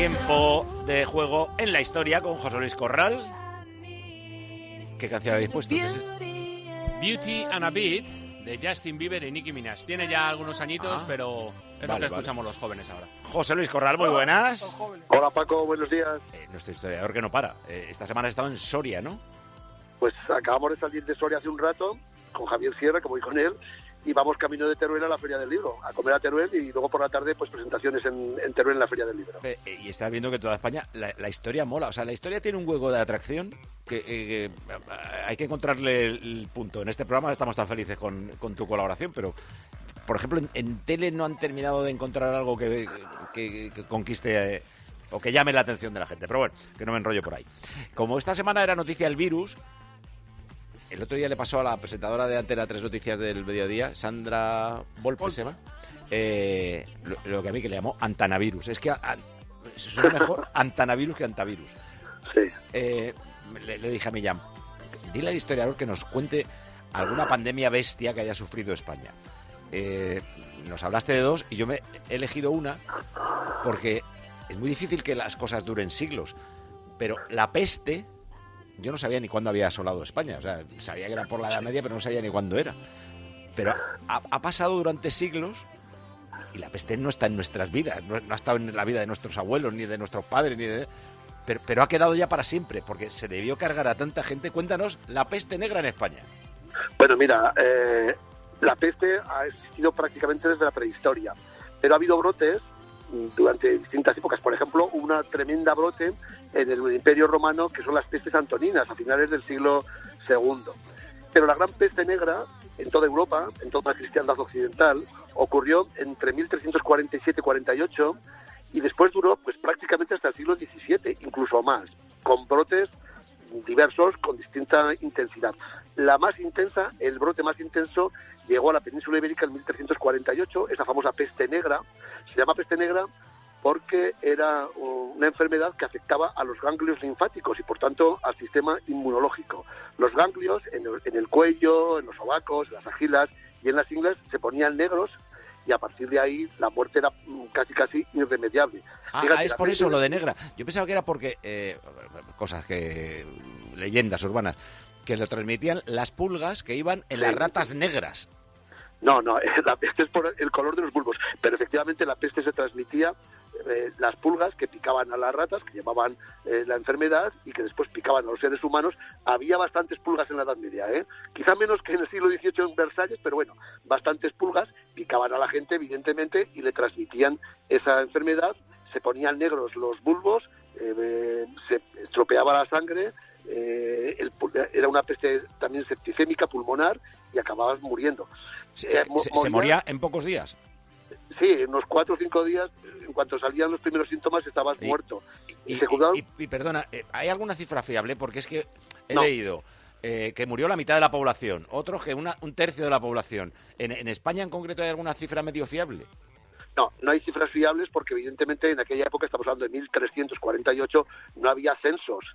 Tiempo de juego en la historia con José Luis Corral. ¿Qué canción habéis puesto? ¿Qué es esto? Beauty and a Beat, de Justin Bieber y Nicki Minaj. Tiene ya algunos añitos, pero es lo que escuchamos los jóvenes ahora. José Luis Corral, muy buenas. Hola Paco, buenos días. Nuestro historiador que no para. Esta semana ha estado en Soria, ¿no? Pues acabamos de salir de Soria hace un rato con Javier Sierra, que voy con él, y vamos camino de Teruel a la Feria del Libro, a comer a Teruel y luego por la tarde pues presentaciones en Teruel en la Feria del Libro. Y estás viendo que toda España, la historia mola, o sea, la historia tiene un hueco de atracción que hay que encontrarle el punto. En este programa estamos tan felices con tu colaboración, pero por ejemplo en tele no han terminado de encontrar algo que conquiste o que llame la atención de la gente, pero bueno, que no me enrollo por ahí. Como esta semana era noticia el virus, el otro día le pasó a la presentadora de Antena 3 Noticias del Mediodía, Sandra Volpe, se llama, lo que a mí que le llamó Antanavirus. Es que suena mejor Antanavirus que Antavirus. Sí. Le dije a Millán, dile al historiador que nos cuente alguna pandemia bestia que haya sufrido España. Nos hablaste de dos y yo me he elegido una porque es muy difícil que las cosas duren siglos, pero la peste... Yo no sabía ni cuándo había asolado España, o sea, sabía que era por la Edad Media, pero no sabía ni cuándo era. Pero ha pasado durante siglos y la peste no está en nuestras vidas, no ha estado en la vida de nuestros abuelos, ni de nuestros padres, pero ha quedado ya para siempre, porque se debió cargar a tanta gente. Cuéntanos la peste negra en España. Bueno, mira, la peste ha existido prácticamente desde la prehistoria, pero ha habido brotes durante distintas épocas. Por ejemplo, una tremenda brote en el Imperio Romano, que son las pestes antoninas, a finales del siglo II. Pero la gran peste negra, en toda Europa, en toda la cristiandad occidental, ocurrió entre 1347-48 y después duró pues prácticamente hasta el siglo XVII, incluso más, con brotes diversos, con distinta intensidad. La más intensa, el brote más intenso, llegó a la península ibérica en 1348, esa famosa peste negra. Se llama peste negra porque era una enfermedad que afectaba a los ganglios linfáticos y por tanto al sistema inmunológico. Los ganglios en el cuello, en los sobacos, en las axilas y en las ingles se ponían negros y a partir de ahí la muerte era casi irremediable. Fíjate, es por eso lo de negra. Yo pensaba que era porque, leyendas urbanas, que lo transmitían las pulgas que iban en las ratas negras. No, la peste es por el color de los bulbos, pero efectivamente la peste se transmitía las pulgas que picaban a las ratas, que llevaban la enfermedad y que después picaban a los seres humanos. Había bastantes pulgas en la Edad Media, quizá menos que en el siglo XVIII en Versalles, pero bueno, bastantes pulgas picaban a la gente, evidentemente, y le transmitían esa enfermedad. Se ponían negros los bulbos, se estropeaba la sangre, era una peste también septicémica, pulmonar, y acababas muriendo. ¿Se moría en pocos días? Sí, en unos 4 o 5 días, en cuanto salían los primeros síntomas, estabas muerto. Y perdona, ¿hay alguna cifra fiable? Porque es que he leído que murió la mitad de la población, otros que un tercio de la población. ¿En España en concreto hay alguna cifra medio fiable? No hay cifras fiables porque evidentemente en aquella época, estamos hablando de 1348, no había censos.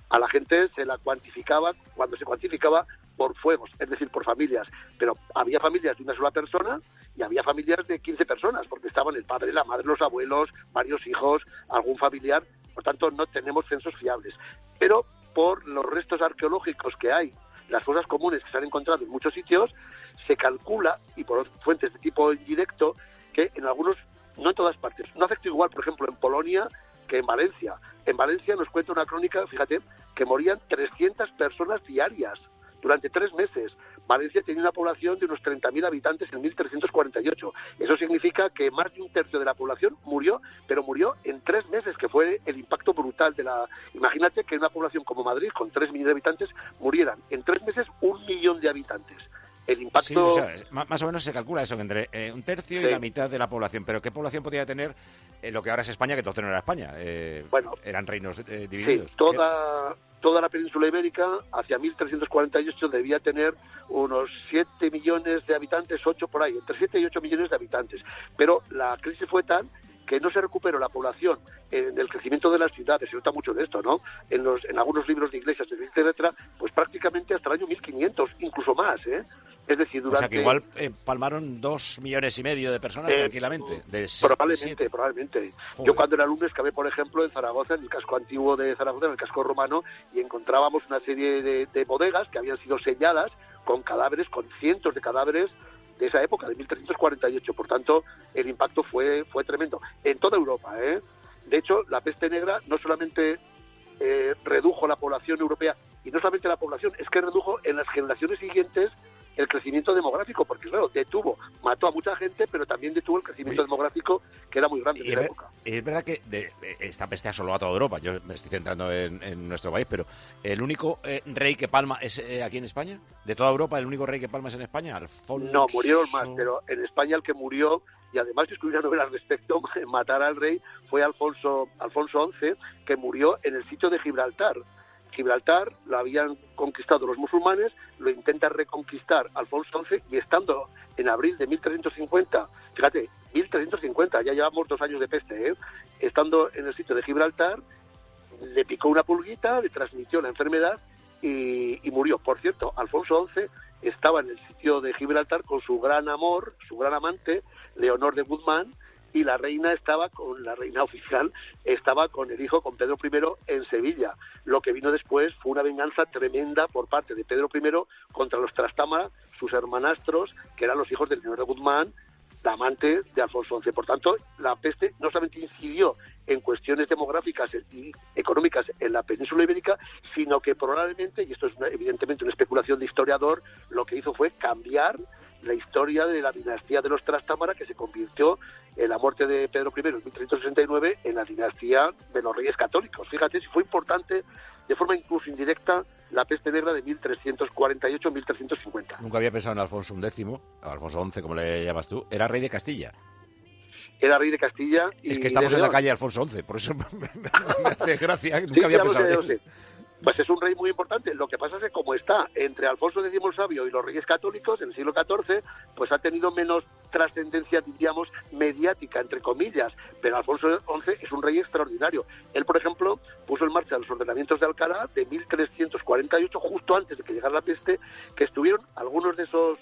A la gente se la cuantificaba, cuando se cuantificaba, por fuegos, es decir, por familias. Pero había familias de una sola persona y había familias de 15 personas, porque estaban el padre, la madre, los abuelos, varios hijos, algún familiar. Por tanto, no tenemos censos fiables. Pero por los restos arqueológicos que hay, las fosas comunes que se han encontrado en muchos sitios, se calcula, y por fuentes de tipo indirecto, que en algunos, no en todas partes, no afecta igual, por ejemplo, en Polonia que en Valencia. En Valencia nos cuenta una crónica, fíjate, que morían 300 personas diarias durante 3 meses. Valencia tenía una población de unos 30.000 habitantes en 1348. Eso significa que más de un tercio de la población murió, pero murió en 3 meses, que fue el impacto brutal de la... Imagínate que en una población como Madrid, con 3 millones de habitantes, murieran en 3 meses 1 millón de habitantes. El impacto... Sí, o sea, más o menos se calcula eso, que entre un tercio y la mitad de la población. Pero ¿qué población podía tener lo que ahora es España, que entonces no era España? Eran reinos divididos. Sí, toda la península ibérica, hacia 1348, debía tener unos 7 millones de habitantes, 8 por ahí, entre 7 y 8 millones de habitantes. Pero la crisis fue tal que no se recuperó la población en el crecimiento de las ciudades, se nota mucho de esto, ¿no? En algunos libros de iglesias, etcétera, pues prácticamente hasta el año 1500, incluso más, ¿eh? Es decir, durante... O sea, que igual palmaron 2,5 millones de personas tranquilamente. Probablemente. Yo cuando era alumno excavé, por ejemplo, en Zaragoza, en el casco antiguo de Zaragoza, en el casco romano, y encontrábamos una serie de bodegas que habían sido selladas con cadáveres, con cientos de cadáveres de esa época, de 1348. Por tanto, el impacto fue tremendo. En toda Europa, ¿eh? De hecho, la peste negra no solamente redujo la población europea, y no solamente la población, es que redujo en las generaciones siguientes el crecimiento demográfico, porque claro, mató a mucha gente, pero también detuvo el crecimiento demográfico, que era muy grande en esa época. Es verdad que esta peste asoló a toda Europa, yo me estoy centrando en nuestro país, pero ¿el único rey que palma es aquí en España? ¿De toda Europa el único rey que palma es en España? Alfonso... No, murieron más, pero en España el que murió, y además yo escribí una novela al respecto, matar al rey, fue Alfonso XI, que murió en el sitio de Gibraltar. Gibraltar lo habían conquistado los musulmanes, lo intenta reconquistar Alfonso XI, y estando en abril de 1350, fíjate, 1350, ya llevamos 2 años de peste, ¿eh? Estando en el sitio de Gibraltar, le picó una pulguita, le transmitió la enfermedad y murió. Por cierto, Alfonso XI estaba en el sitio de Gibraltar con su gran amor, su gran amante, Leonor de Guzmán, y la reina oficial estaba con el hijo, con Pedro I, en Sevilla. Lo que vino después fue una venganza tremenda por parte de Pedro I contra los Trastámara, sus hermanastros, que eran los hijos de Leonor de Guzmán, la amante de Alfonso XI. Por tanto, la peste no solamente incidió en cuestiones demográficas y económicas en la península ibérica, sino que probablemente, y esto es evidentemente una especulación de historiador, lo que hizo fue cambiar la historia de la dinastía de los Trastámara, que se convirtió en la muerte de Pedro I en 1369 en la dinastía de los Reyes Católicos. Fíjate si fue importante, de forma incluso indirecta, la peste negra de 1348-1350. Nunca había pensado en Alfonso XI, Alfonso XI, como le llamas tú. Era rey de Castilla. Era rey de Castilla. Y es que estamos en la calle Alfonso XI, por eso me hace gracia. Nunca había pensado en él. Pues es un rey muy importante. Lo que pasa es que como está entre Alfonso X el Sabio y los Reyes Católicos en el siglo XIV, pues ha tenido menos trascendencia, diríamos, mediática, entre comillas. Pero Alfonso XI es un rey extraordinario. Él, por ejemplo, puso en marcha los ordenamientos de Alcalá de 1348, justo antes de que llegara la peste, que estuvieron algunos de esos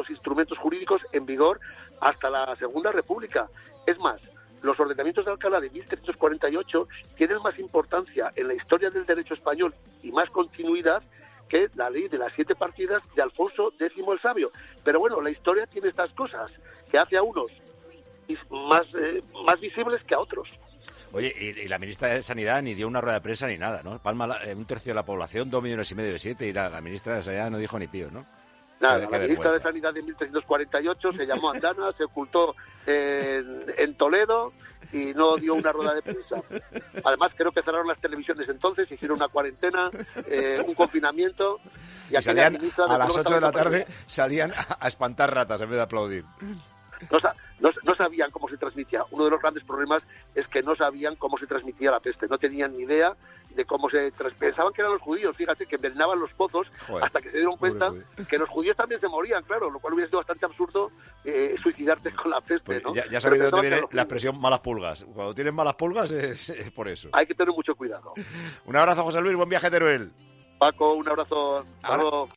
instrumentos jurídicos en vigor hasta la Segunda República. Es más, los ordenamientos de Alcalá de 1348 tienen más importancia en la historia del derecho español y más continuidad que la ley de las 7 partidas de Alfonso X el Sabio. Pero bueno, la historia tiene estas cosas, que hace a unos más visibles que a otros. Oye, y la ministra de Sanidad ni dio una rueda de prensa ni nada, ¿no? Palma 1/3 de la población, 2,5 millones de 7, y la ministra de Sanidad no dijo ni pío, ¿no? Nada, la ministra de Sanidad de 1348 se llamó Andana, se ocultó en Toledo y no dio una rueda de prensa. Además, creo que cerraron las televisiones entonces, hicieron una cuarentena, un confinamiento. Y salían a las 8 de la tarde, salían a espantar ratas en vez de aplaudir. No sabían cómo se transmitía. Uno de los grandes problemas es que no sabían cómo se transmitía la peste. No tenían ni idea de cómo se transmitía. Pensaban que eran los judíos, fíjate, que envenenaban los pozos. Joder, hasta que se dieron cuenta que los judíos también se morían, claro, lo cual hubiera sido bastante absurdo suicidarte con la peste, pues, ¿no? Ya sabéis de dónde viene la expresión malas pulgas. Cuando tienen malas pulgas es por eso. Hay que tener mucho cuidado. Un abrazo, José Luis, buen viaje a Teruel. Paco, un abrazo. Hasta luego.